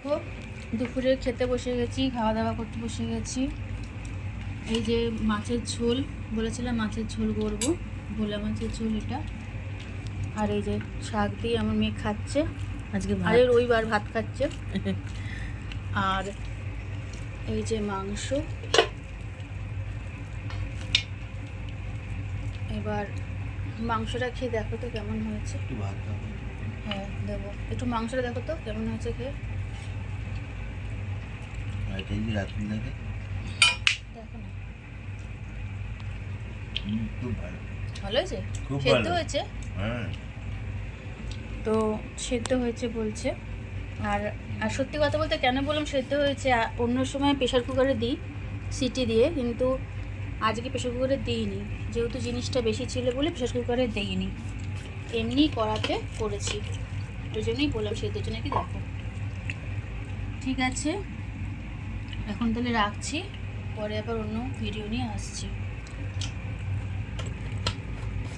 দেখো দুপুরে খেতে বসে গেছি, খাওয়া দাওয়া করতে বসে গেছি। এই যে মাছের ঝোল, বলেছিলাম মাছের ঝোল করবো, ভোলা মাছের ঝোল এটা। আর এই যে শাক দিয়ে আমার মেয়ে খাচ্ছে আজকে আরে রবিবার ভাত খাচ্ছে। আর এই যে মাংস। এবার মাংসটা খেয়ে দেখো তো কেমন হয়েছে। হ্যাঁ দেবো, একটু মাংসটা দেখো তো কেমন হয়েছে খেয়ে। দেখো না, ভালো হয়েছে, সেদ্ধ হয়েছে। তো সেদ্ধ হয়েছে বলছে। আর আর সত্যি কথা বলতে কেন বললাম সেদ্ধ হয়েছে, অন্য সময় প্রেশার কুকারে দিই সিটি দিয়ে, কিন্তু আজকে প্রেশার কুকারে দিইনি, যেহেতু জিনিসটা বেশি ছিল বলে প্রেশার কুকারে দিইনি, এমনি কড়াতে করেছি। ওই জন্যই বললাম সেদ্ধর জন্য। কি দেখো, ঠিক আছে এখন তাহলে রাখছি, পরে আবার অন্য ভিডিও নিয়ে আসছি।